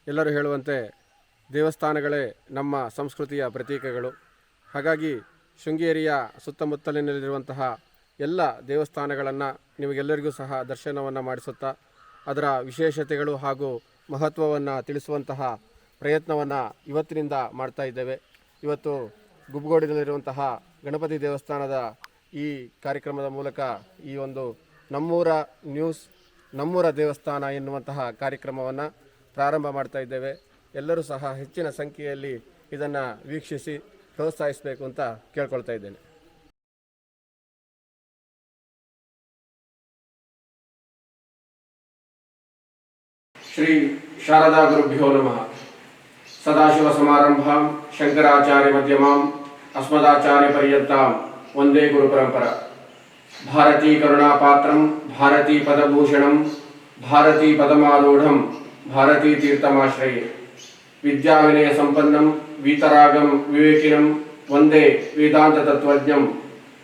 ಎಲ್ಲರೂ ಹೇಳುವಂತೆ ದೇವಸ್ಥಾನಗಳೇ ನಮ್ಮ ಸಂಸ್ಕೃತಿಯ ಪ್ರತೀಕಗಳು. ಹಾಗಾಗಿ ಶೃಂಗೇರಿಯ ಸುತ್ತಮುತ್ತಲಿನಲ್ಲಿರುವಂತಹ ಎಲ್ಲ ದೇವಸ್ಥಾನಗಳನ್ನು ನಿಮಗೆಲ್ಲರಿಗೂ ಸಹ ದರ್ಶನವನ್ನು ಮಾಡಿಸುತ್ತಾ ಅದರ ವಿಶೇಷತೆಗಳು ಹಾಗೂ ಮಹತ್ವವನ್ನು ತಿಳಿಸುವಂತಹ ಪ್ರಯತ್ನವನ್ನು ಇವತ್ತಿನಿಂದ ಮಾಡ್ತಾ ಇದ್ದೇವೆ. ಇವತ್ತು ಗುಬ್ಗೋಡಿನಲ್ಲಿರುವಂತಹ ಗಣಪತಿ ದೇವಸ್ಥಾನದ ಈ ಕಾರ್ಯಕ್ರಮದ ಮೂಲಕ ಈ ಒಂದು ನಮ್ಮೂರ ನ್ಯೂಸ್ ನಮ್ಮೂರ ದೇವಸ್ಥಾನ ಎನ್ನುವಂತಹ ಕಾರ್ಯಕ್ರಮವನ್ನು ಪ್ರಾರಂಭ ಮಾಡ್ತಾ ಇದ್ದೇವೆ. ಎಲ್ಲರೂ ಸಹ ಹೆಚ್ಚಿನ ಸಂಖ್ಯೆಯಲ್ಲಿ ಇದನ್ನು ವೀಕ್ಷಿಸಿ ಪ್ರೋತ್ಸಾಹಿಸಬೇಕು ಅಂತ ಕೇಳ್ಕೊಳ್ತಾ ಇದ್ದೇನೆ. ಶ್ರೀ ಶಾರದಾ ಗುರುಭ್ಯೋ ನಮಃ. ಸದಾಶಿವ ಸಮಾರಂಭಾಂ ಶಂಕರಾಚಾರ್ಯ ಮಧ್ಯಮಾಂ ಅಸ್ಮದಾಚಾರ್ಯ ಪರ್ಯಂತಾಂ ವಂದೇ ಗುರು ಪರಂಪರಾ. ಭಾರತೀ ಕರುಣಾಪಾತ್ರಂ ಭಾರತೀ ಪದಭೂಷಣಂ ಭಾರತೀ ಪದಮಾರೂಢಂ ಭಾರತೀ ತೀರ್ಥಮಾಶ್ರಯೇ. ವಿದ್ಯಾವಿನಯ ಸಂಪನ್ನಂ ವೀತರಾಗಂ ವಿವೇಕಿನಂ ವಂದೇ ವೇದಾಂತ ತತ್ವಜ್ಞಂ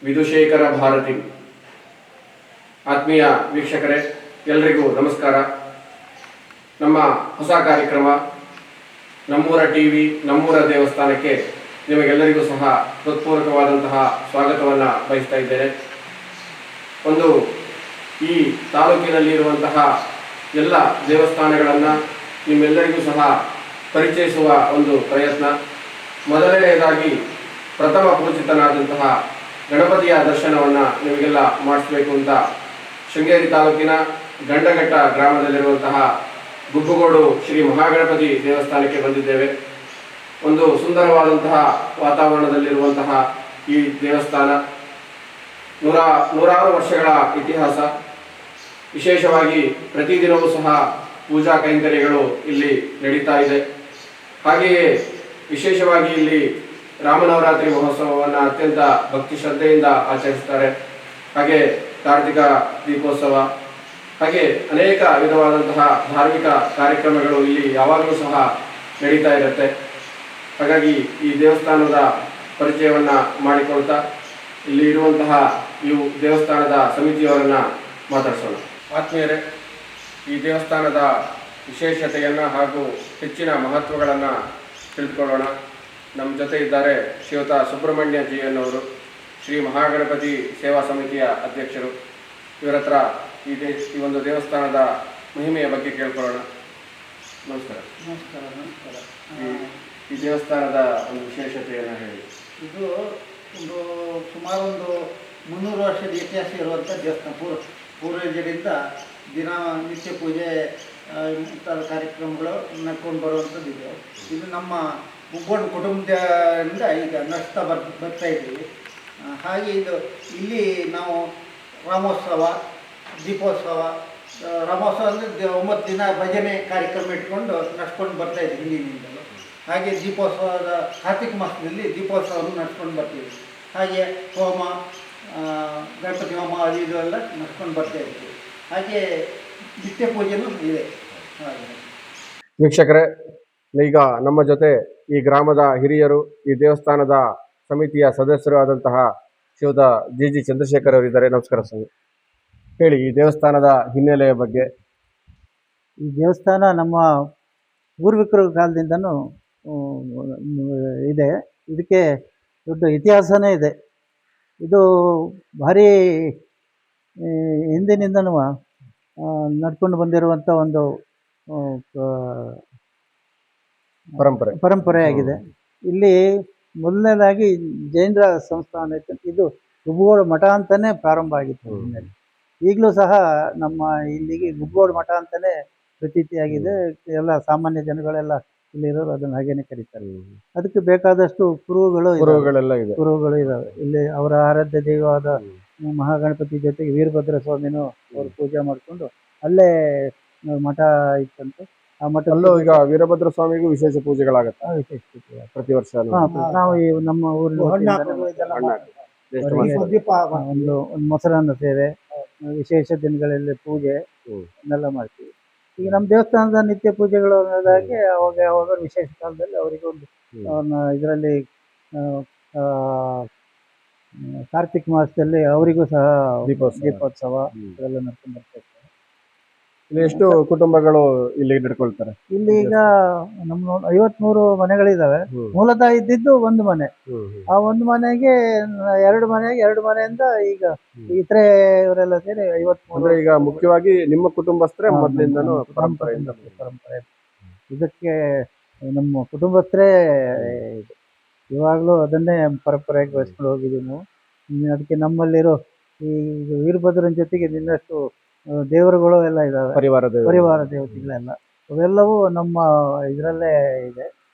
ವಿದುಶೇಖರ ಭಾರತಿ. ಆತ್ಮೀಯ ವೀಕ್ಷಕರೇ, ಎಲ್ರಿಗೂ ನಮಸ್ಕಾರ. ನಮ್ಮ ಹೊಸ ಕಾರ್ಯಕ್ರಮ ನಮ್ಮೂರ ಟಿವಿ ನಮ್ಮೂರ ದೇವಸ್ಥಾನಕ್ಕೆ ನಿಮಗೆಲ್ಲರಿಗೂ ಸಹ ಹೃತ್ಪೂರ್ವಕವಾದಂತಹ ಸ್ವಾಗತವನ್ನು ಬಯಸ್ತಾ ಇದ್ದೇನೆ. ಒಂದು ಈ ತಾಲೂಕಿನಲ್ಲಿರುವಂತಹ ಎಲ್ಲ ದೇವಸ್ಥಾನಗಳನ್ನು ನಿಮ್ಮೆಲ್ಲರಿಗೂ ಸಹ ಪರಿಚಯಿಸುವ ಒಂದು ಪ್ರಯತ್ನ. ಮೊದಲನೆಯದಾಗಿ ಪ್ರಥಮ ಪೂಜಿತನಾದಂತಹ ಗಣಪತಿಯ ದರ್ಶನವನ್ನು ನಿಮಗೆಲ್ಲ ಮಾಡಿಸಬೇಕು ಅಂತ ಶೃಂಗೇರಿ ತಾಲೂಕಿನ ಗಂಡಘಟ್ಟ ಗ್ರಾಮದಲ್ಲಿರುವಂತಹ ಗುಬ್ಬಗೋಡು ಶ್ರೀ ಮಹಾಗಣಪತಿ ದೇವಸ್ಥಾನಕ್ಕೆ ಬಂದಿದ್ದೇವೆ. ಒಂದು ಸುಂದರವಾದಂತಹ ವಾತಾವರಣದಲ್ಲಿರುವಂತಹ ಈ ದೇವಸ್ಥಾನ ನೂರಾರು ವರ್ಷಗಳ ಇತಿಹಾಸ. ವಿಶೇಷವಾಗಿ ಪ್ರತಿದಿನವೂ ಸಹ ಪೂಜಾ ಕೈಂಕರ್ಯಗಳು ಇಲ್ಲಿ ನಡೀತಾ ಇದೆ. ಹಾಗೆಯೇ ವಿಶೇಷವಾಗಿ ಇಲ್ಲಿ ರಾಮನವರಾತ್ರಿ ಮಹೋತ್ಸವವನ್ನು ಅತ್ಯಂತ ಭಕ್ತಿ ಶ್ರದ್ಧೆಯಿಂದ ಆಚರಿಸ್ತಾರೆ. ಹಾಗೆ ಕಾರ್ತಿಕ ದೀಪೋತ್ಸವ, ಹಾಗೆ ಅನೇಕ ವಿಧವಾದಂತಹ ಧಾರ್ಮಿಕ ಕಾರ್ಯಕ್ರಮಗಳು ಇಲ್ಲಿ ಯಾವಾಗಲೂ ಸಹ ನಡೀತಾ ಇರುತ್ತೆ. ಹಾಗಾಗಿ ಈ ದೇವಸ್ಥಾನದ ಪರಿಚಯವನ್ನು ಮಾಡಿಕೊಳ್ತಾ ಇಲ್ಲಿ ಇರುವಂತಹ ಇವು ದೇವಸ್ಥಾನದ ಸಮಿತಿಯವರನ್ನು ಮಾತಾಡಿಸೋಣ. ಆತ್ಮೀಯರೇ, ಈ ದೇವಸ್ಥಾನದ ವಿಶೇಷತೆಯನ್ನು ಹಾಗೂ ಹೆಚ್ಚಿನ ಮಹತ್ವಗಳನ್ನು ತಿಳಿದುಕೊಳ್ಳೋಣ. ನಮ್ಮ ಜೊತೆ ಇದ್ದಾರೆ ಶ್ರೀಯುತ ಸುಬ್ರಹ್ಮಣ್ಯ ಜಿ ಎನ್ನವರು, ಶ್ರೀ ಮಹಾಗಣಪತಿ ಸೇವಾ ಸಮಿತಿಯ ಅಧ್ಯಕ್ಷರು. ಇವರ ಹತ್ರ ಈ ಒಂದು ದೇವಸ್ಥಾನದ ಮಹಿಮೆಯ ಬಗ್ಗೆ ಕೇಳ್ಕೊಳ್ಳೋಣ. ನಮಸ್ಕಾರ. ನಮಸ್ಕಾರ. ನಮಸ್ಕಾರ. ಈ ದೇವಸ್ಥಾನದ ಒಂದು ವಿಶೇಷತೆಯನ್ನು ಹೇಳಿ. ಇದು ಸುಮಾರು 300 ವರ್ಷದ ಇತಿಹಾಸ ಇರುವಂಥ ದೇವಸ್ಥಾನ. ಪೂರ್ವಜರಿಂದ ನಿತ್ಯ ಪೂಜೆ ಮುಂತಾದ ಕಾರ್ಯಕ್ರಮಗಳು ನಡ್ಕೊಂಡು ಬರುವಂಥದ್ದು ಇದೆ. ಇದು ನಮ್ಮ ಗುಬ್ಗೋಡು ಕುಟುಂಬದಿಂದ ಈಗ ನಡೆಸ್ತಾ ಬರ್ತಾ ಇದ್ದೀವಿ. ಹಾಗೆ ಇಲ್ಲಿ ನಾವು ರಾಮೋತ್ಸವ, ದೀಪೋತ್ಸವ, ರಾಮೋತ್ಸವ ಅಂದರೆ 9 ದಿನ ಭಜನೆ ಕಾರ್ಯಕ್ರಮ ಇಟ್ಕೊಂಡು ನಡ್ಸ್ಕೊಂಡು ಬರ್ತಾಯಿದ್ವಿ ಹಿಂದಿನಿಂದಲೂ. ಹಾಗೆ ದೀಪೋತ್ಸವದ ಕಾರ್ತಿಕ ಮಾಸದಲ್ಲಿ ದೀಪೋತ್ಸವವನ್ನು ನಡ್ಸ್ಕೊಂಡು ಬರ್ತೀವಿ. ಹಾಗೆ ಹೋಮ, ಗಣಪತಿ ಹೋಮ ಅದು ಇದು ಎಲ್ಲ ನಡ್ಸ್ಕೊಂಡು ಬರ್ತಾಯಿದ್ವಿ. ಹಾಗೆ ನಿತ್ಯ ಪೂಜೆನೂ ಇದೆ. ಹಾಗೆ ವೀಕ್ಷಕರೇ, ಈಗ ನಮ್ಮ ಜೊತೆ ಈ ಗ್ರಾಮದ ಹಿರಿಯರು, ಈ ದೇವಸ್ಥಾನದ ಸಮಿತಿಯ ಸದಸ್ಯರು ಆದಂತಹ ಶ್ರೀಯುತ ಜಿ ಚಂದ್ರಶೇಖರ್ ಅವರಿದ್ದಾರೆ. ನಮಸ್ಕಾರ ಸ್ವಾಮಿ. ಹೇಳಿ ಈ ದೇವಸ್ಥಾನದ ಹಿನ್ನೆಲೆಯ ಬಗ್ಗೆ. ಈ ದೇವಸ್ಥಾನ ನಮ್ಮ ಪೂರ್ವಿಕರ ಕಾಲದಿಂದನೂ ಇದೆ. ಇದಕ್ಕೆ ದೊಡ್ಡ ಇತಿಹಾಸನೇ ಇದೆ. ಇದು ಭಾರಿ ಹಿಂದಿನಿಂದನೂ ನಡ್ಕೊಂಡು ಬಂದಿರುವಂಥ ಒಂದು ಪರಂಪರೆಯಾಗಿದೆ. ಇಲ್ಲಿ ಮೊದಲನೇದಾಗಿ ಜೈನರ ಸಂಸ್ಥಾನ ಇತ್ತು. ಇದು ಗುಬ್ಗೋಡು ಮಠ ಅಂತಲೇ ಪ್ರಾರಂಭ ಆಗಿತ್ತು. ಈಗಲೂ ಸಹ ನಮ್ಮ ಇಲ್ಲಿಗೆ ಗುಬ್ಗೋಡು ಮಠ ಅಂತಲೇ ಪ್ರತೀತಿಯಾಗಿದೆ. ಎಲ್ಲ ಸಾಮಾನ್ಯ ಜನಗಳೆಲ್ಲ ಇಲ್ಲಿರೋರು ಅದನ್ನು ಹಾಗೇನೆ ಕರೀತಾರೆ. ಅದಕ್ಕೆ ಬೇಕಾದಷ್ಟು ಕುರುಹುಗಳು ಇದ್ದಾವೆ. ಇಲ್ಲಿ ಅವರ ಆರಾಧ್ಯ ದೈವವಾದ ಮಹಾಗಣಪತಿ ಜೊತೆಗೆ ವೀರಭದ್ರ ಸ್ವಾಮಿನೂ ಅವರು ಪೂಜೆ ಮಾಡಿಕೊಂಡು ಅಲ್ಲೇ ಮಠ ಇತ್ತಂತೆ. ಆ ಮಠಲ್ಲೂ ಈಗ ವೀರಭದ್ರ ಸ್ವಾಮಿಗೂ ವಿಶೇಷ ಪೂಜೆಗಳಾಗತ್ತೆ. ವಿಶೇಷ ಪೂಜೆ ಪ್ರತಿ ವರ್ಷ ನಾವು ನಮ್ಮ ಊರಿನ ಒಂದು ಮೊಸರನ್ನ ಸೇವೆ, ವಿಶೇಷ ದಿನಗಳಲ್ಲಿ ಪೂಜೆ ಎಲ್ಲ ಮಾಡ್ತೀವಿ. ಈಗ ನಮ್ಮ ದೇವಸ್ಥಾನದ ನಿತ್ಯ ಪೂಜೆಗಳು ಅನ್ನೋದಾಗಿ ಅವಾಗ ವಿಶೇಷ ಕಾಲದಲ್ಲಿ ಅವರಿಗೆ ಒಂದು ಇದರಲ್ಲಿ ಕಾರ್ತಿಕ ಮಾಸದಲ್ಲಿ ಅವರಿಗೂ ಸಹ ದೀಪೋತ್ಸವ ಎಲ್ಲ ನಡ್ಕೊಂಡು ಬರ್ತಾ ಇರ್ತಾರೆ. ಇಲ್ಲಿ ಎಷ್ಟು ಕುಟುಂಬಗಳು ಇಲ್ಲಿ ನಡ್ಕೊಳ್ತಾರೆ? ಇಲ್ಲಿ ಈಗ ನಮ್ಮ 53 ಮನೆಗಳಿದಾವೆ. ಹ್ಮ್. ಮೂಲತಃ ಇದ್ದಿದ್ದು ಒಂದು ಮನೆ. ಹ್ಮ್, ಹ್ಮ್, ಆ ಒಂದು ಮನೆಗೆ ಎರಡು ಮನೆಯಿಂದ ಈಗ ಇತರೆ ಇವರೆಲ್ಲ ಸೇರಿ 53. ಅಂದ್ರೆ ಈಗ ಮುಖ್ಯವಾಗಿ ನಿಮ್ಮ ಕುಟುಂಬಸ್ಥರೇ ಹಾ, ಮೊದಲಿಂದನೂ ನಮ್ಮ ಪರಂಪರೆಯಿಂದ ಪರಂಪರೆ. ಇದಕ್ಕೆ ನಮ್ಮ ಕುಟುಂಬಸ್ಥರೇ ಇದು. ಇವಾಗಲೂ ಅದನ್ನೇ ಪರಂಪರೆಯಾಗಿ ಬೆಳೆಸ್ಕೊಂಡು ಹೋಗಿದ್ದೀವಿ ನಾವು. ಅದಕ್ಕೆ ನಮ್ಮಲ್ಲಿರೋ ಈ ವೀರಭದ್ರನ ಜೊತೆಗೆ ಇನ್ನಷ್ಟು ದೇವರುಗಳು ಎಲ್ಲ ಇದಾವೆ. ಪರಿವಾರ ದೇವತೆಗಳೆಲ್ಲ ಅವೆಲ್ಲವೂ ನಮ್ಮ ಇದರಲ್ಲೇ ಇದೆ.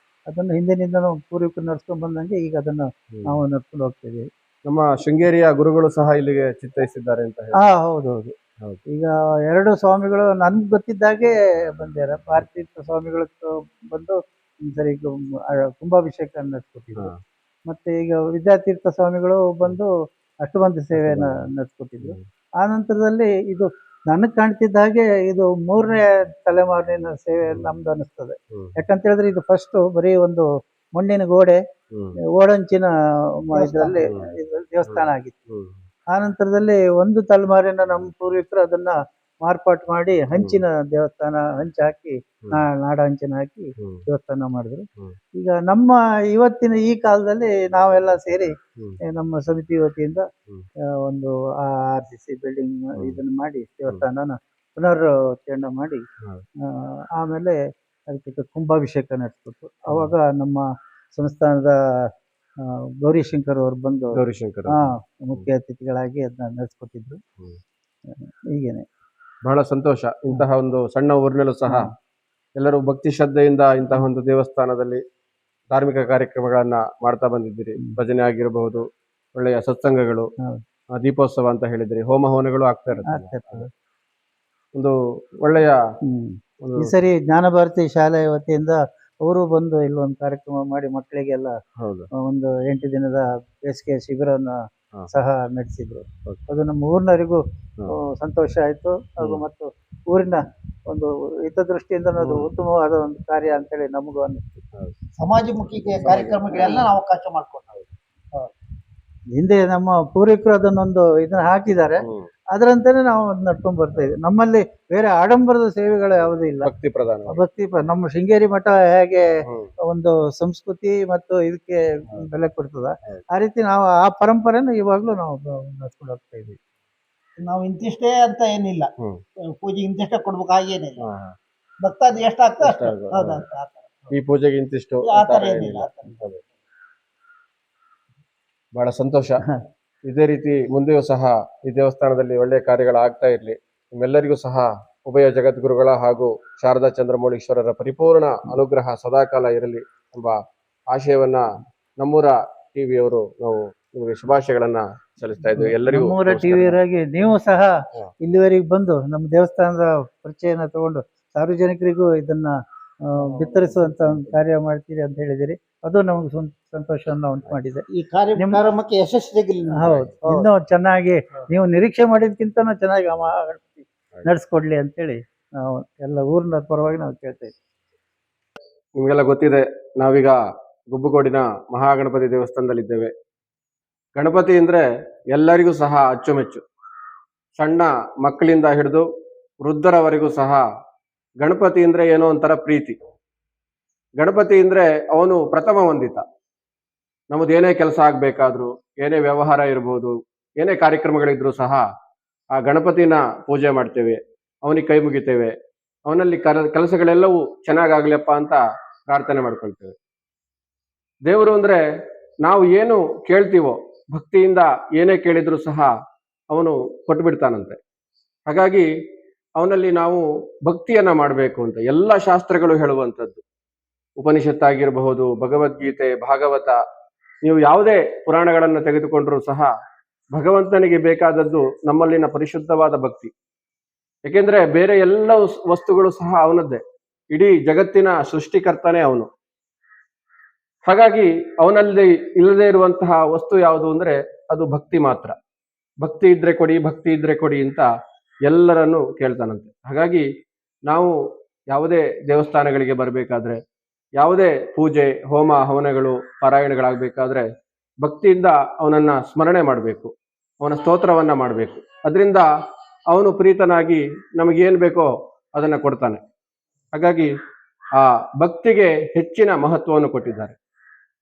ಅದನ್ನು ಹಿಂದಿನಿಂದನೂ ಪೂರ್ವಿಕರು ನಡ್ಸ್ಕೊಂಡ್ ಬಂದಂಗೆ ಈಗ ಅದನ್ನು ನಾವು ನಡ್ಸ್ಕೊಂಡು ಹೋಗ್ತಿದ್ದೀವಿ. ನಮ್ಮ ಶೃಂಗೇರಿಯ ಗುರುಗಳು ಸಹ ಇಲ್ಲಿಗೆ ಚಿತ್ತೈಸಿದ್ದಾರೆ ಅಂತ ಹೇಳಿ. ಹೌದೌದು. ಹೌದು. ಈಗ 2 ಸ್ವಾಮಿಗಳು ನನ್ಗೆ ಗೊತ್ತಿದ್ದಾಗೆ ಬಂದ್ಯಾರ. ಭಾರತೀರ್ಥ ಸ್ವಾಮಿಗಳು ಬಂದು ಒಂದ್ಸರಿ ಕುಂಭಾಭಿಷೇಕ ನಡೆಸ್ಕೊಟ್ಟಿದ್ರು. ಹಾ. ಮತ್ತೆ ಈಗ ವಿದ್ಯಾತೀರ್ಥ ಸ್ವಾಮಿಗಳು ಬಂದು ಅಷ್ಟಬಂಧ ಸೇವೆಯನ್ನ ನಡೆಸ್ಕೊಟ್ಟಿದ್ರು. ಆ ನಂತರದಲ್ಲಿ ಇದು ನನಗೆ ಕಾಣ್ತಿದ್ದ ಹಾಗೆ ಇದು 3ನೇ ತಲೆಮಾರಿನ ಸೇವೆ ನಮ್ದು ಅನಿಸ್ತದೆ. ಯಾಕಂತ ಹೇಳಿದ್ರೆ ಇದು ಫಸ್ಟ್ ಬರೀ ಒಂದು ಮಣ್ಣಿನ ಗೋಡೆ, ಓಡಂಚಿನ ಇದರಲ್ಲಿ ದೇವಸ್ಥಾನ ಆಗಿತ್ತು. ಆ ನಂತರದಲ್ಲಿ ಒಂದು ತಲೆಮಾರಿನ ನಮ್ಮ ಪೂರ್ವಿಕರು ಅದನ್ನ ಮಾರ್ಪಾಟು ಮಾಡಿ ಹಂಚಿನ ದೇವಸ್ಥಾನ, ಹಂಚು ಹಾಕಿ ನಾಡ ಹಂಚಿನ ಹಾಕಿ ದೇವಸ್ಥಾನ ಮಾಡಿದ್ರು. ಈಗ ನಮ್ಮ ಇವತ್ತಿನ ಈ ಕಾಲದಲ್ಲಿ ನಾವೆಲ್ಲ ಸೇರಿ ನಮ್ಮ ಸಮಿತಿ ವತಿಯಿಂದ ಒಂದು RCC ಬಿಲ್ಡಿಂಗ್ ಇದನ್ನ ಮಾಡಿ ದೇವಸ್ಥಾನನ ಪುನರುಚ್ಚರಣ ಮಾಡಿ ಆಮೇಲೆ ಅದಕ್ಕೆ ಕುಂಭಾಭಿಷೇಕ ನಡೆಸ್ಬಿಟ್ಟು ಅವಾಗ ನಮ್ಮ ಸಂಸ್ಥಾನದ ಗೌರಿಶಂಕರ್ ಅವರು ಬಂದು ಮುಖ್ಯ ಅತಿಥಿಗಳಾಗಿ ಅದನ್ನ ನಡೆಸ್ಕೊಟ್ಟಿದ್ರು. ಹೀಗೇನೆ ಬಹಳ ಸಂತೋಷ. ಇಂತಹ ಒಂದು ಸಣ್ಣ ಊರಿನಲ್ಲೂ ಸಹ ಎಲ್ಲರೂ ಭಕ್ತಿ ಶ್ರದ್ಧೆಯಿಂದ ಇಂತಹ ಒಂದು ದೇವಸ್ಥಾನದಲ್ಲಿ ಧಾರ್ಮಿಕ ಕಾರ್ಯಕ್ರಮಗಳನ್ನ ಮಾಡ್ತಾ ಬಂದಿದ್ದೀರಿ. ಭಜನೆ ಆಗಿರಬಹುದು, ಒಳ್ಳೆಯ ಸತ್ಸಂಗಗಳು, ದೀಪೋತ್ಸವ ಅಂತ ಹೇಳಿದ್ರಿ, ಹೋಮ ಹವನಗಳು ಆಗ್ತಾ ಇರುತ್ತೆ. ಒಂದು ಒಳ್ಳೆಯ ಈ ಸರಿ ಜ್ಞಾನ ಭಾರತಿ ಶಾಲೆ ವತಿಯಿಂದ ಅವರು ಬಂದು ಇಲ್ಲೊಂದು ಕಾರ್ಯಕ್ರಮ ಮಾಡಿ ಮಕ್ಕಳಿಗೆಲ್ಲ ಒಂದು 8 ದಿನದ ಬೇಸಿಗೆ ಶಿಬಿರವನ್ನ ಸಹ ನಡೆಸಿದ್ರು. ಅದು ನಮ್ಮ ಊರಿನವರಿಗೂ ಸಂತೋಷ ಆಯ್ತು. ಹಾಗೂ ಮತ್ತು ಊರಿನ ಒಂದು ಹಿತದೃಷ್ಟಿಯಿಂದ ಅದು ಉತ್ತಮವಾದ ಒಂದು ಕಾರ್ಯ ಅಂತೇಳಿ ನಮಗೂ ಅನ್ನಿಸ್ತು. ಸಮಾಜಮುಖಿ ಕಾರ್ಯಕ್ರಮಗಳೆಲ್ಲ ನಾವು ಅವಕಾಶ ಮಾಡ್ಕೊಳ್ತೀವಿ. ಹಿಂದೆ ನಮ್ಮ ಪೂರ್ವಿಕರು ಅದನ್ನೊಂದು ಇದನ್ನ ಹಾಕಿದ್ದಾರೆ. ಅದರಂತೆನೆ ನಾವು ನಡ್ಕೊಂಡ್ ಬರ್ತಾ ಇದ್ದೀವಿ. ನಮ್ಮಲ್ಲಿ ಬೇರೆ ಆಡಂಬರದ ಸೇವೆಗಳು ಯಾವುದೂ ಇಲ್ಲ. ಭಕ್ತಿ ನಮ್ಮ ಶೃಂಗೇರಿ ಮಠ ಹೇಗೆ ಒಂದು ಸಂಸ್ಕೃತಿ ಮತ್ತು ಇದಕ್ಕೆ ಬೆಲೆ ಕೊಡ್ತದ, ಆ ರೀತಿ ನಾವು ಆ ಪರಂಪರೆನ ಇವಾಗ್ಲೂ ನಾವು ನಡ್ಸ್ಕೊಂಡು ಹೋಗ್ತಾ ಇದ್ದೀವಿ. ನಾವು ಇಂತಿಷ್ಟೇ ಅಂತ ಏನಿಲ್ಲ, ಪೂಜೆಗೆ ಇಂತಿಷ್ಟೇ ಕೊಡ್ಬೇಕು ಹಾಗೇನಿಲ್ಲ. ಭಕ್ತಾದಿ ಎಷ್ಟಾಗ್ತದೆ ಅಷ್ಟು. ಈ ಪೂಜೆಗೆ ಇಂತಿಷ್ಟು ಆತರ ಏನಿಲ್ಲ. ಬಹಳ ಸಂತೋಷ. ಇದೇ ರೀತಿ ಮುಂದೆಯೂ ಸಹ ಈ ದೇವಸ್ಥಾನದಲ್ಲಿ ಒಳ್ಳೆಯ ಕಾರ್ಯಗಳಾಗ್ತಾ ಇರಲಿ. ನಿಮ್ಮೆಲ್ಲರಿಗೂ ಸಹ ಉಭಯ ಜಗದ್ಗುರುಗಳ ಹಾಗೂ ಶಾರದಾ ಚಂದ್ರಮೌಳೀಶ್ವರರ ಪರಿಪೂರ್ಣ ಅನುಗ್ರಹ ಸದಾಕಾಲ ಇರಲಿ ಎಂಬ ಆಶಯವನ್ನ ನಮ್ಮೂರ ಟಿವಿಯವರು ನಾವು ನಿಮಗೆ ಶುಭಾಶಯಗಳನ್ನ ಸಲ್ಲಿಸ್ತಾ ಇದ್ದೀವಿ. ಎಲ್ಲರಿಗೂ ನಮ್ಮೂರ ಟಿವಿಯವರಾಗಿ ನೀವು ಸಹ ಇಲ್ಲಿವರೆಗೆ ಬಂದು ನಮ್ಮ ದೇವಸ್ಥಾನದ ಪರಿಚಯನ ತಗೊಂಡು ಸಾರ್ವಜನಿಕರಿಗೂ ಇದನ್ನ ಬಿತ್ತರಿಸುವಂತ ಒಂದು ಕಾರ್ಯ ಮಾಡ್ತೀರಿ ಅಂತ ಹೇಳಿದಿರಿ. ಅದು ನಮಗೆ ಸಂತೋಷವನ್ನ ಉಂಟು ಮಾಡಿದೆ. ಈ ಕಾರ್ಯಕ್ರಮಕ್ಕೆ ಯಶಸ್ಸು ಸಿಗಲಿ. ಹೌದು, ಇನ್ನೂ ಚೆನ್ನಾಗಿ ನೀವು ನಿರೀಕ್ಷೆ ಮಾಡಿದ್ಕಿಂತ ಚೆನ್ನಾಗಿ ನಡೆಸ್ಕೊಡ್ಲಿ ಅಂತೇಳಿ ನಾವು ಎಲ್ಲ ಊರಿನ ಪರವಾಗಿ ನಾವು ಕೇಳ್ತಾ ಇದ್ದೀವಿ. ನಿಮಗೆಲ್ಲ ಗೊತ್ತಿದೆ, ನಾವೀಗ ಗುಬ್ಬಗೋಡಿನ ಮಹಾಗಣಪತಿ ದೇವಸ್ಥಾನದಲ್ಲಿದ್ದೇವೆ. ಗಣಪತಿ ಅಂದ್ರೆ ಎಲ್ಲರಿಗೂ ಸಹ ಅಚ್ಚುಮೆಚ್ಚು. ಸಣ್ಣ ಮಕ್ಕಳಿಂದ ಹಿಡಿದು ವೃದ್ಧರವರೆಗೂ ಸಹ ಗಣಪತಿ ಅಂದ್ರೆ ಏನೋ ಒಂಥರ ಪ್ರೀತಿ. ಗಣಪತಿ ಅಂದ್ರೆ ಅವನು ಪ್ರಥಮ ವಂದಿತ. ನಮ್ಮದು ಏನೇ ಕೆಲಸ ಆಗ್ಬೇಕಾದ್ರು, ಏನೇ ವ್ಯವಹಾರ ಇರ್ಬೋದು, ಏನೇ ಕಾರ್ಯಕ್ರಮಗಳಿದ್ರು ಸಹ ಆ ಗಣಪತಿನ ಪೂಜೆ ಮಾಡ್ತೇವೆ, ಅವನಿಗೆ ಕೈ ಮುಗಿತೇವೆ, ಅವನಲ್ಲಿ ಕೆಲಸಗಳೆಲ್ಲವೂ ಚೆನ್ನಾಗಾಗ್ಲಪ್ಪ ಅಂತ ಪ್ರಾರ್ಥನೆ ಮಾಡ್ಕೊಳ್ತೇವೆ. ದೇವರು ಅಂದ್ರೆ ನಾವು ಏನು ಕೇಳ್ತೀವೋ ಭಕ್ತಿಯಿಂದ ಏನೇ ಕೇಳಿದ್ರು ಸಹ ಅವನು ಕೊಟ್ಬಿಡ್ತಾನಂತೆ. ಹಾಗಾಗಿ ಅವನಲ್ಲಿ ನಾವು ಭಕ್ತಿಯನ್ನ ಮಾಡಬೇಕು ಅಂತ ಎಲ್ಲ ಶಾಸ್ತ್ರಗಳು ಹೇಳುವಂಥದ್ದು. ಉಪನಿಷತ್ತಾಗಿರಬಹುದು, ಭಗವದ್ಗೀತೆ, ಭಾಗವತ, ನೀವು ಯಾವುದೇ ಪುರಾಣಗಳನ್ನು ತೆಗೆದುಕೊಂಡ್ರೂ ಸಹ ಭಗವಂತನಿಗೆ ಬೇಕಾದದ್ದು ನಮ್ಮಲ್ಲಿನ ಪರಿಶುದ್ಧವಾದ ಭಕ್ತಿ. ಏಕೆಂದ್ರೆ ಬೇರೆ ಎಲ್ಲ ವಸ್ತುಗಳು ಸಹ ಅವನದ್ದೇ. ಇಡೀ ಜಗತ್ತಿನ ಸೃಷ್ಟಿಕರ್ತನೇ ಅವನು. ಹಾಗಾಗಿ ಅವನಲ್ಲಿ ಇಲ್ಲದೆ ಇರುವಂತಹ ವಸ್ತು ಯಾವುದು ಅಂದ್ರೆ ಅದು ಭಕ್ತಿ ಮಾತ್ರ. ಭಕ್ತಿ ಇದ್ರೆ ಕೊಡಿ, ಭಕ್ತಿ ಇದ್ರೆ ಕೊಡಿ ಅಂತ ಎಲ್ಲರನ್ನು ಕೇಳ್ತಾನಂತೆ. ಹಾಗಾಗಿ ನಾವು ಯಾವುದೇ ದೇವಸ್ಥಾನಗಳಿಗೆ ಬರಬೇಕಾದ್ರೆ, ಯಾವುದೇ ಪೂಜೆ, ಹೋಮ ಹವನಗಳು, ಪಾರಾಯಣಗಳಾಗಬೇಕಾದ್ರೆ ಭಕ್ತಿಯಿಂದ ಅವನನ್ನ ಸ್ಮರಣೆ ಮಾಡಬೇಕು, ಅವನ ಸ್ತೋತ್ರವನ್ನ ಮಾಡಬೇಕು. ಅದರಿಂದ ಅವನು ಪ್ರೀತನಾಗಿ ನಮಗೇನು ಬೇಕೋ ಅದನ್ನು ಕೊಡ್ತಾನೆ. ಹಾಗಾಗಿ ಆ ಭಕ್ತಿಗೆ ಹೆಚ್ಚಿನ ಮಹತ್ವವನ್ನು ಕೊಟ್ಟಿದ್ದಾರೆ.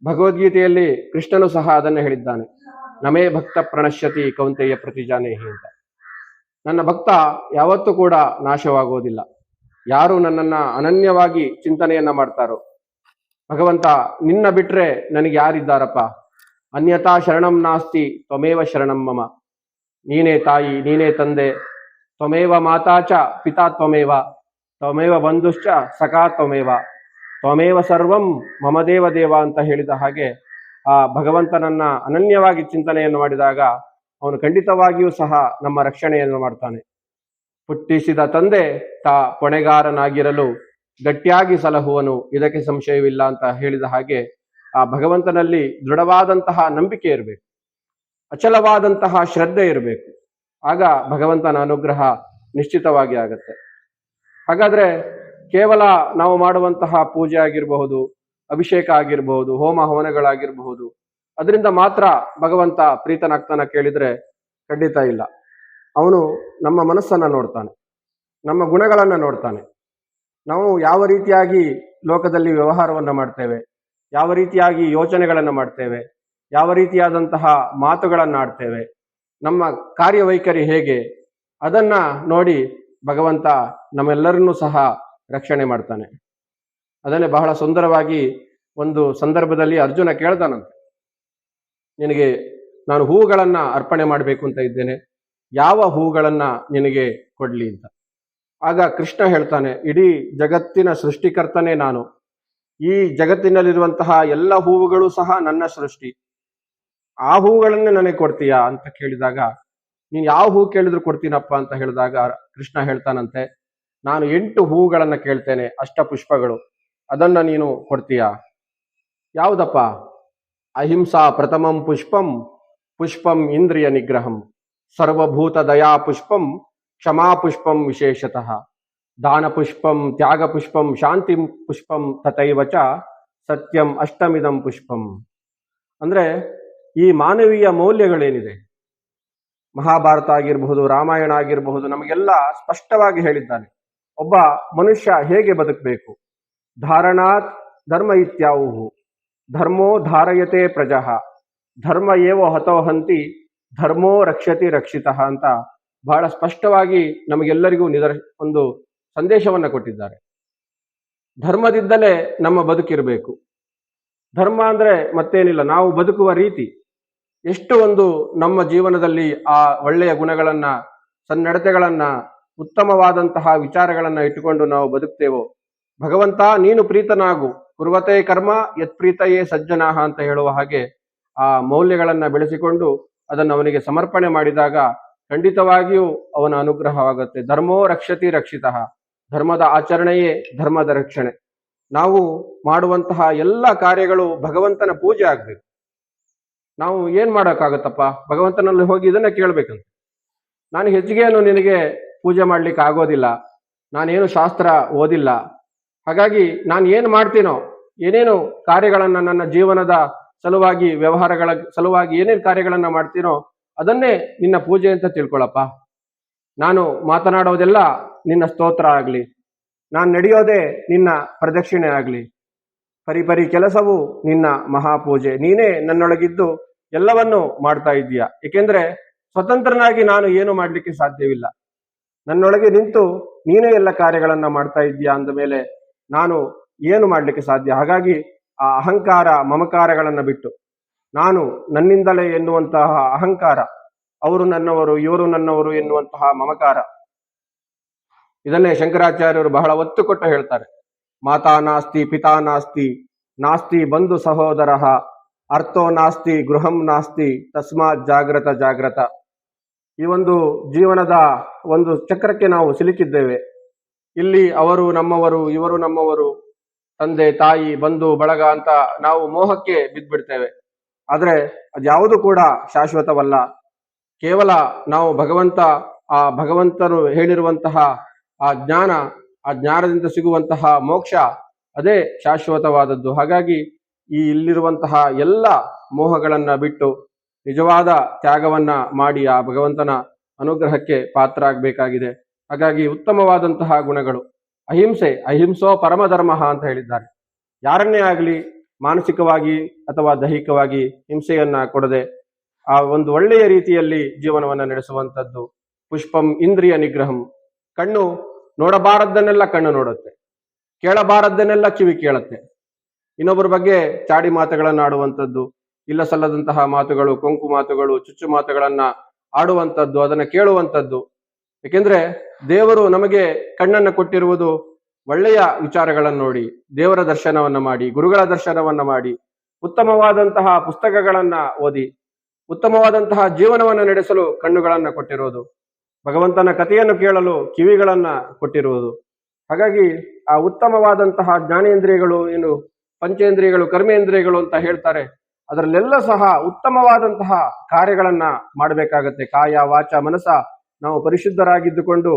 ಭಗವದ್ಗೀತೆಯಲ್ಲಿ ಕೃಷ್ಣನು ಸಹ ಅದನ್ನು ಹೇಳಿದ್ದಾನೆ, ನಮೇ ಭಕ್ತ ಪ್ರಣಶ್ಯತಿ ಕೌಂತೆಯ ಪ್ರತಿಜಾನೇಹಿ ಅಂತ. ನನ್ನ ಭಕ್ತ ಯಾವತ್ತೂ ಕೂಡ ನಾಶವಾಗುವುದಿಲ್ಲ. ಯಾರು ನನ್ನನ್ನು ಅನನ್ಯವಾಗಿ ಚಿಂತನೆಯನ್ನ ಮಾಡ್ತಾರೋ, ಭಗವಂತ ನಿನ್ನ ಬಿಟ್ರೆ ನನಗೆ ಯಾರಿದ್ದಾರಪ್ಪ, ಅನ್ಯತಾ ಶರಣಂ ನಾಸ್ತಿ ತ್ವಮೇವ ಶರಣಂ ಮಮ, ನೀನೇ ತಾಯಿ, ನೀನೇ ತಂದೆ, ತ್ವಮೇವ ಮಾತಾ ಚ ಪಿತಾ ತ್ವಮೇವ, ತ್ವಮೇವ ಬಂಧುಶ್ಚ ಸಖಾ ತ್ವಮೇವ, ತ್ವಮೇವ ಸರ್ವಂ ಮಮ ದೇವ ದೇವ ಅಂತ ಹೇಳಿದ ಹಾಗೆ ಆ ಭಗವಂತನನ್ನ ಅನನ್ಯವಾಗಿ ಚಿಂತನೆಯನ್ನು ಮಾಡಿದಾಗ ಅವನು ಖಂಡಿತವಾಗಿಯೂ ಸಹ ನಮ್ಮ ರಕ್ಷಣೆಯನ್ನು ಮಾಡ್ತಾನೆ. ಹುಟ್ಟಿಸಿದ ತಂದೆ ತಾ ಹೊಣೆಗಾರನಾಗಿರಲು ಗಟ್ಟಿಯಾಗಿ ಸಲಹುವನು, ಇದಕ್ಕೆ ಸಂಶಯವಿಲ್ಲ ಅಂತ ಹೇಳಿದ ಹಾಗೆ ಆ ಭಗವಂತನಲ್ಲಿ ದೃಢವಾದಂತಹ ನಂಬಿಕೆ ಇರಬೇಕು, ಅಚಲವಾದಂತಹ ಶ್ರದ್ಧೆ ಇರಬೇಕು. ಆಗ ಭಗವಂತನ ಅನುಗ್ರಹ ನಿಶ್ಚಿತವಾಗಿ ಆಗತ್ತೆ. ಹಾಗಾದ್ರೆ ಕೇವಲ ನಾವು ಮಾಡುವಂತಹ ಪೂಜೆ ಆಗಿರಬಹುದು, ಅಭಿಷೇಕ ಆಗಿರಬಹುದು, ಹೋಮ ಹವನಗಳಾಗಿರಬಹುದು, ಅದರಿಂದ ಮಾತ್ರ ಭಗವಂತ ಪ್ರೀತನಾಗ್ತಾನ ಕೇಳಿದ್ರೆ ಖಂಡಿತ ಇಲ್ಲ. ಅವನು ನಮ್ಮ ಮನಸ್ಸನ್ನ ನೋಡ್ತಾನೆ, ನಮ್ಮ ಗುಣಗಳನ್ನ ನೋಡ್ತಾನೆ. ನಾವು ಯಾವ ರೀತಿಯಾಗಿ ಲೋಕದಲ್ಲಿ ವ್ಯವಹಾರವನ್ನ ಮಾಡ್ತೇವೆ, ಯಾವ ರೀತಿಯಾಗಿ ಯೋಚನೆಗಳನ್ನು ಮಾಡ್ತೇವೆ, ಯಾವ ರೀತಿಯಾದಂತಹ ಮಾತುಗಳನ್ನು ಆಡ್ತೇವೆ, ನಮ್ಮ ಕಾರ್ಯವೈಖರಿ ಹೇಗೆ, ಅದನ್ನ ನೋಡಿ ಭಗವಂತ ನಮ್ಮೆಲ್ಲರನ್ನೂ ಸಹ ರಕ್ಷಣೆ ಮಾಡ್ತಾನೆ. ಅದನ್ನೇ ಬಹಳ ಸುಂದರವಾಗಿ ಒಂದು ಸಂದರ್ಭದಲ್ಲಿ ಅರ್ಜುನ ಕೇಳ್ತಾನಂತೆ, ನಿನಗೆ ನಾನು ಹೂಗಳನ್ನ ಅರ್ಪಣೆ ಮಾಡಬೇಕು ಅಂತ ಇದ್ದೇನೆ, ಯಾವ ಹೂಗಳನ್ನ ನಿನಗೆ ಕೊಡ್ಲಿ ಅಂತ. ಆಗ ಕೃಷ್ಣ ಹೇಳ್ತಾನೆ, ಇಡೀ ಜಗತ್ತಿನ ಸೃಷ್ಟಿಕರ್ತನೇ ನಾನು, ಈ ಜಗತ್ತಿನಲ್ಲಿರುವಂತಹ ಎಲ್ಲ ಹೂವುಗಳು ಸಹ ನನ್ನ ಸೃಷ್ಟಿ, ಆ ಹೂಗಳನ್ನೇ ನನಗೆ ಕೊಡ್ತೀಯಾ ಅಂತ ಕೇಳಿದಾಗ, ನೀನು ಯಾವ ಹೂ ಕೇಳಿದ್ರು ಕೊಡ್ತೀನಪ್ಪ ಅಂತ ಹೇಳಿದಾಗ ಕೃಷ್ಣ ಹೇಳ್ತಾನಂತೆ, ನಾನು 8 ಹೂಗಳನ್ನ ಕೇಳ್ತೇನೆ, ಅಷ್ಟಪುಷ್ಪಗಳು, ಅದನ್ನ ನೀನು ಕೊಡ್ತೀಯಾ? ಯಾವುದಪ್ಪ? ಅಹಿಂಸಾ ಪ್ರಥಮಂ ಪುಷ್ಪಂ, ಪುಷ್ಪಂ ಇಂದ್ರಿಯ ನಿಗ್ರಹಂ, ಸರ್ವಭೂತ ದಯಾ ಪುಷ್ಪಂ, ಕ್ಷಮಾ ಪುಷ್ಪಂ ವಿಶೇಷತಃ, ದಾನ ಪುಷ್ಪಂ, ತ್ಯಾಗ ಪುಷ್ಪಂ, ಶಾಂತಿ ಪುಷ್ಪಂ, ತಥೈವ ಚ ಸತ್ಯಂ ಅಷ್ಟಮಿದಂ ಪುಷ್ಪಂ. ಅಂದ್ರೆ ಈ ಮಾನವೀಯ ಮೌಲ್ಯಗಳೇನಿದೆ, ಮಹಾಭಾರತ ಆಗಿರಬಹುದು, ರಾಮಾಯಣ ಆಗಿರಬಹುದು, ನಮಗೆಲ್ಲ ಸ್ಪಷ್ಟವಾಗಿ ಹೇಳಿದ್ದಾನೆ ಒಬ್ಬ ಮನುಷ್ಯ ಹೇಗೆ ಬದುಕಬೇಕು. ಧಾರಣಾತ್ ಧರ್ಮ ಇತ್ಯಾವುಹು, ಧರ್ಮೋ ಧಾರಯತೆ ಪ್ರಜಃ, ಧರ್ಮ ಏವೋ ಹತೋಹಂತಿ, ಧರ್ಮೋ ರಕ್ಷತಿ ರಕ್ಷಿತಃ ಅಂತ ಬಹಳ ಸ್ಪಷ್ಟವಾಗಿ ನಮಗೆಲ್ಲರಿಗೂ ಒಂದು ಸಂದೇಶವನ್ನ ಕೊಟ್ಟಿದ್ದಾರೆ. ಧರ್ಮದಿಂದಲೇ ನಮ್ಮ ಬದುಕಿರಬೇಕು. ಧರ್ಮ ಅಂದ್ರೆ ಮತ್ತೇನಿಲ್ಲ, ನಾವು ಬದುಕುವ ರೀತಿ, ಎಷ್ಟು ಒಂದು ನಮ್ಮ ಜೀವನದಲ್ಲಿ ಆ ಒಳ್ಳೆಯ ಗುಣಗಳನ್ನ, ಸನ್ನಡತೆಗಳನ್ನ, ಉತ್ತಮವಾದಂತಹ ವಿಚಾರಗಳನ್ನ ಇಟ್ಟುಕೊಂಡು ನಾವು ಬದುಕ್ತೇವೋ, ಭಗವಂತ ನೀನು ಪ್ರೀತನಾಗು, ಕುರ್ವತೆ ಕರ್ಮ ಯತ್ ಪ್ರೀತಯೇ ಸಜ್ಜನಾಹ ಅಂತ ಹೇಳುವ ಹಾಗೆ ಆ ಮೌಲ್ಯಗಳನ್ನ ಬೆಳೆಸಿಕೊಂಡು ಅದನ್ನು ಅವನಿಗೆ ಸಮರ್ಪಣೆ ಮಾಡಿದಾಗ ಖಂಡಿತವಾಗಿಯೂ ಅವನ ಅನುಗ್ರಹವಾಗುತ್ತೆ. ಧರ್ಮೋ ರಕ್ಷತಿ ರಕ್ಷಿತಃ, ಧರ್ಮದ ಆಚರಣೆಯೇ ಧರ್ಮದ ರಕ್ಷಣೆ. ನಾವು ಮಾಡುವಂತಹ ಎಲ್ಲ ಕಾರ್ಯಗಳು ಭಗವಂತನ ಪೂಜೆ ಆಗ್ಬೇಕು. ನಾವು ಏನ್ ಮಾಡೋಕ್ಕಾಗತ್ತಪ್ಪ, ಭಗವಂತನಲ್ಲಿ ಹೋಗಿ ಇದನ್ನ ಕೇಳ್ಬೇಕಂತ, ನಾನು ಹೆಚ್ಚಿಗೆಯನ್ನು ನಿನಗೆ ಪೂಜೆ ಮಾಡ್ಲಿಕ್ಕೆ ಆಗೋದಿಲ್ಲ, ನಾನೇನು ಶಾಸ್ತ್ರ ಓದಿಲ್ಲ, ಹಾಗಾಗಿ ನಾನು ಏನು ಮಾಡ್ತೀನೋ, ಏನೇನು ಕಾರ್ಯಗಳನ್ನ ನನ್ನ ಜೀವನದ ಸಲುವಾಗಿ, ವ್ಯವಹಾರಗಳ ಸಲುವಾಗಿ ಏನೇನು ಕಾರ್ಯಗಳನ್ನ ಮಾಡ್ತೀನೋ ಅದನ್ನೇ ನಿನ್ನ ಪೂಜೆ ಅಂತ ತಿಳ್ಕೊಳಪ್ಪ. ನಾನು ಮಾತನಾಡೋದೆಲ್ಲ ನಿನ್ನ ಸ್ತೋತ್ರ ಆಗ್ಲಿ, ನಾನು ನಡೆಯೋದೇ ನಿನ್ನ ಪ್ರದಕ್ಷಿಣೆ ಆಗ್ಲಿ, ಪರಿಪರಿ ಕೆಲಸವು ನಿನ್ನ ಮಹಾಪೂಜೆ, ನೀನೇ ನನ್ನೊಳಗಿದ್ದು ಎಲ್ಲವನ್ನೂ ಮಾಡ್ತಾ ಇದ್ದೀಯ. ಏಕೆಂದ್ರೆ ಸ್ವತಂತ್ರನಾಗಿ ನಾನು ಏನು ಮಾಡ್ಲಿಕ್ಕೆ ಸಾಧ್ಯವಿಲ್ಲ, ನನ್ನೊಳಗೆ ನಿಂತು ನೀನೇ ಎಲ್ಲ ಕಾರ್ಯಗಳನ್ನ ಮಾಡ್ತಾ ಇದ್ದೀಯಾ ಅಂದ ಮೇಲೆ ನಾನು ಏನು ಮಾಡ್ಲಿಕ್ಕೆ ಸಾಧ್ಯ? ಹಾಗಾಗಿ ಆ ಅಹಂಕಾರ ಮಮಕಾರಗಳನ್ನ ಬಿಟ್ಟು, ನಾನು ನನ್ನಿಂದಲೇ ಎನ್ನುವಂತಹ ಅಹಂಕಾರ, ಅವರು ನನ್ನವರು ಇವರು ನನ್ನವರು ಎನ್ನುವಂತಹ ಮಮಕಾರ, ಇದನ್ನೇ ಶಂಕರಾಚಾರ್ಯರು ಬಹಳ ಒತ್ತು ಕೊಟ್ಟು ಹೇಳ್ತಾರೆ. ಮಾತಾ ನಾಸ್ತಿ ಪಿತಾ ನಾಸ್ತಿ, ನಾಸ್ತಿ ಬಂಧು ಸಹೋದರ, ಅರ್ಥೋ ನಾಸ್ತಿ ಗೃಹಂ ನಾಸ್ತಿ, ತಸ್ಮಾತ್ ಜಾಗ್ರತ ಜಾಗ್ರತ. ಈ ಒಂದು ಜೀವನದ ಒಂದು ಚಕ್ರಕ್ಕೆ ನಾವು ಸಿಲುಕಿದ್ದೇವೆ. ಇಲ್ಲಿ ಅವರು ನಮ್ಮವರು, ಇವರು ನಮ್ಮವರು, ತಂದೆ ತಾಯಿ ಬಂಧು ಬಳಗ ಅಂತ ನಾವು ಮೋಹಕ್ಕೆ ಬಿದ್ದ್ಬಿಡ್ತೇವೆ. ಆದ್ರೆ ಅದ್ಯಾವುದು ಕೂಡ ಶಾಶ್ವತವಲ್ಲ. ಕೇವಲ ನಾವು ಆ ಭಗವಂತನು ಹೇಳಿರುವಂತಹ ಆ ಜ್ಞಾನದಿಂದ ಸಿಗುವಂತಹ ಮೋಕ್ಷ, ಅದೇ ಶಾಶ್ವತವಾದದ್ದು. ಹಾಗಾಗಿ ಈ ಇಲ್ಲಿರುವಂತಹ ಎಲ್ಲ ಮೋಹಗಳನ್ನ ಬಿಟ್ಟು ನಿಜವಾದ ತ್ಯಾಗವನ್ನ ಮಾಡಿ ಆ ಭಗವಂತನ ಅನುಗ್ರಹಕ್ಕೆ ಪಾತ್ರ ಆಗಬೇಕಾಗಿದೆ. ಹಾಗಾಗಿ ಉತ್ತಮವಾದಂತಹ ಗುಣಗಳು ಅಹಿಂಸೆ, ಅಹಿಂಸೋ ಪರಮಧರ್ಮ ಅಂತ ಹೇಳಿದ್ದಾರೆ. ಯಾರನ್ನೇ ಆಗಲಿ ಮಾನಸಿಕವಾಗಿ ಅಥವಾ ದೈಹಿಕವಾಗಿ ಹಿಂಸೆಯನ್ನ ಕೊಡದೆ ಆ ಒಂದು ಒಳ್ಳೆಯ ರೀತಿಯಲ್ಲಿ ಜೀವನವನ್ನು ನಡೆಸುವಂಥದ್ದು. ಪುಷ್ಪಂ ಇಂದ್ರಿಯ ನಿಗ್ರಹಂ, ಕಣ್ಣು ನೋಡಬಾರದ್ದನ್ನೆಲ್ಲ ಕಣ್ಣು ನೋಡುತ್ತೆ, ಕೇಳಬಾರದ್ದನ್ನೆಲ್ಲ ಕಿವಿ ಕೇಳುತ್ತೆ. ಇನ್ನೊಬ್ಬರ ಬಗ್ಗೆ ಚಾಡಿ ಮಾತುಗಳನ್ನು ಆಡುವಂಥದ್ದು, ಇಲ್ಲ ಸಲ್ಲದಂತಹ ಮಾತುಗಳು, ಕೊಂಕು ಮಾತುಗಳು, ಚುಚ್ಚು ಮಾತುಗಳನ್ನ ಆಡುವಂಥದ್ದು, ಅದನ್ನ ಕೇಳುವಂಥದ್ದು. ಏಕೆಂದ್ರೆ ದೇವರು ನಮಗೆ ಕಣ್ಣನ್ನು ಕೊಟ್ಟಿರುವುದು ಒಳ್ಳೆಯ ವಿಚಾರಗಳನ್ನು ನೋಡಿ, ದೇವರ ದರ್ಶನವನ್ನ ಮಾಡಿ, ಗುರುಗಳ ದರ್ಶನವನ್ನ ಮಾಡಿ, ಉತ್ತಮವಾದಂತಹ ಪುಸ್ತಕಗಳನ್ನ ಓದಿ, ಉತ್ತಮವಾದಂತಹ ಜೀವನವನ್ನು ನಡೆಸಲು ಕಣ್ಣುಗಳನ್ನ ಕೊಟ್ಟಿರುವುದು, ಭಗವಂತನ ಕಥೆಯನ್ನು ಕೇಳಲು ಕಿವಿಗಳನ್ನ ಕೊಟ್ಟಿರುವುದು. ಹಾಗಾಗಿ ಆ ಉತ್ತಮವಾದಂತಹ ಜ್ಞಾನೇಂದ್ರಿಯಗಳು, ಏನು ಪಂಚೇಂದ್ರಿಯಗಳು, ಕರ್ಮೇಂದ್ರಿಯಗಳು ಅಂತ ಹೇಳ್ತಾರೆ, ಅದರಲ್ಲೆಲ್ಲ ಸಹ ಉತ್ತಮವಾದಂತಹ ಕಾರ್ಯಗಳನ್ನ ಮಾಡಬೇಕಾಗತ್ತೆ. ಕಾಯ ವಾಚ ಮನಸ ನಾವು ಪರಿಶುದ್ಧರಾಗಿದ್ದುಕೊಂಡು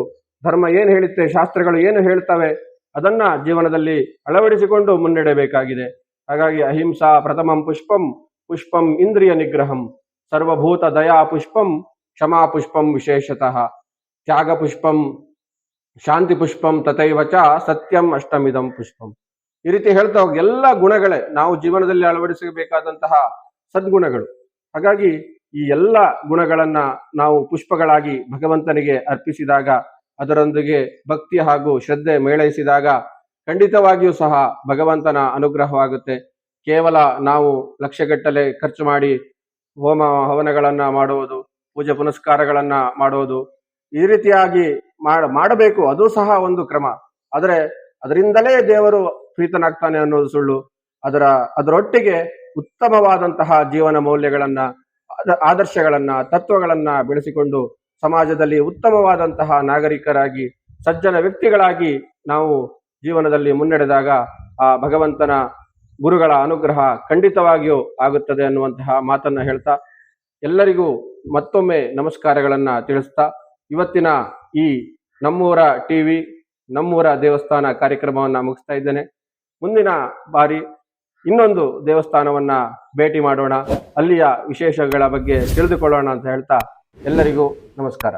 ಧರ್ಮ ಏನು ಹೇಳುತ್ತೆ, ಶಾಸ್ತ್ರಗಳು ಏನು ಹೇಳ್ತವೆ, ಅದನ್ನ ಜೀವನದಲ್ಲಿ ಅಳವಡಿಸಿಕೊಂಡು ಮುನ್ನಡೆಯಬೇಕಾಗಿದೆ. ಹಾಗಾಗಿ ಅಹಿಂಸಾ ಪ್ರಥಮಂ ಪುಷ್ಪಂ, ಪುಷ್ಪಂ ಇಂದ್ರಿಯ ನಿಗ್ರಹಂ, ಸರ್ವಭೂತ ದಯಾ ಪುಷ್ಪಂ, ಕ್ಷಮಾ ಪುಷ್ಪಂ ವಿಶೇಷತಃ, ತ್ಯಾಗ ಪುಷ್ಪಂ, ಶಾಂತಿ ಪುಷ್ಪಂ, ತಥೈವ ಚ ಸತ್ಯಂ ಅಷ್ಟಮಿದಂ ಪುಷ್ಪಂ. ಈ ರೀತಿ ಹೇಳ್ತಾ ಹೋಗಿ ಎಲ್ಲ ಗುಣಗಳೇ ನಾವು ಜೀವನದಲ್ಲಿ ಅಳವಡಿಸಬೇಕಾದಂತಹ ಸದ್ಗುಣಗಳು. ಹಾಗಾಗಿ ಈ ಎಲ್ಲ ಗುಣಗಳನ್ನ ನಾವು ಪುಷ್ಪಗಳಾಗಿ ಭಗವಂತನಿಗೆ ಅರ್ಪಿಸಿದಾಗ, ಅದರೊಂದಿಗೆ ಭಕ್ತಿ ಹಾಗೂ ಶ್ರದ್ಧೆ ಮೇಳೈಸಿದಾಗ ಖಂಡಿತವಾಗಿಯೂ ಸಹ ಭಗವಂತನ ಅನುಗ್ರಹವಾಗುತ್ತೆ. ಕೇವಲ ನಾವು ಲಕ್ಷಗಟ್ಟಲೆ ಖರ್ಚು ಮಾಡಿ ಹೋಮ ಹವನಗಳನ್ನ ಮಾಡುವುದು, ಪೂಜೆ ಪುನಸ್ಕಾರಗಳನ್ನ ಮಾಡುವುದು, ಈ ರೀತಿಯಾಗಿ ಮಾಡಬೇಕು, ಅದು ಸಹ ಒಂದು ಕ್ರಮ. ಆದರೆ ಅದರಿಂದಲೇ ದೇವರು ಪ್ರೀತನಾಗ್ತಾನೆ ಅನ್ನೋದು ಸುಳ್ಳು. ಅದರೊಟ್ಟಿಗೆ ಉತ್ತಮವಾದಂತಹ ಜೀವನ ಮೌಲ್ಯಗಳನ್ನ, ಆದರ್ಶಗಳನ್ನ, ತತ್ವಗಳನ್ನ ಬೆಳೆಸಿಕೊಂಡು ಸಮಾಜದಲ್ಲಿ ಉತ್ತಮವಾದಂತಹ ನಾಗರಿಕರಾಗಿ, ಸಜ್ಜನ ವ್ಯಕ್ತಿಗಳಾಗಿ ನಾವು ಜೀವನದಲ್ಲಿ ಮುನ್ನಡೆದಾಗ ಆ ಭಗವಂತನ ಗುರುಗಳ ಅನುಗ್ರಹ ಖಂಡಿತವಾಗಿಯೂ ಆಗುತ್ತದೆ ಅನ್ನುವಂತಹ ಮಾತನ್ನ ಹೇಳ್ತಾ ಎಲ್ಲರಿಗೂ ಮತ್ತೊಮ್ಮೆ ನಮಸ್ಕಾರಗಳನ್ನ ತಿಳಿಸ್ತಾ ಇವತ್ತಿನ ಈ ನಮ್ಮೂರ ಟಿವಿ ನಮ್ಮೂರ ದೇವಸ್ಥಾನ ಕಾರ್ಯಕ್ರಮವನ್ನ ಮುಗಿಸ್ತಾ ಇದ್ದೇನೆ. ಮುಂದಿನ ಬಾರಿ ಇನ್ನೊಂದು ದೇವಸ್ಥಾನವನ್ನ ಭೇಟಿ ಮಾಡೋಣ, ಅಲ್ಲಿಯ ವಿಶೇಷಗಳ ಬಗ್ಗೆ ತಿಳಿದುಕೊಳ್ಳೋಣ ಅಂತ ಹೇಳ್ತಾ ಎಲ್ಲರಿಗೂ ನಮಸ್ಕಾರ.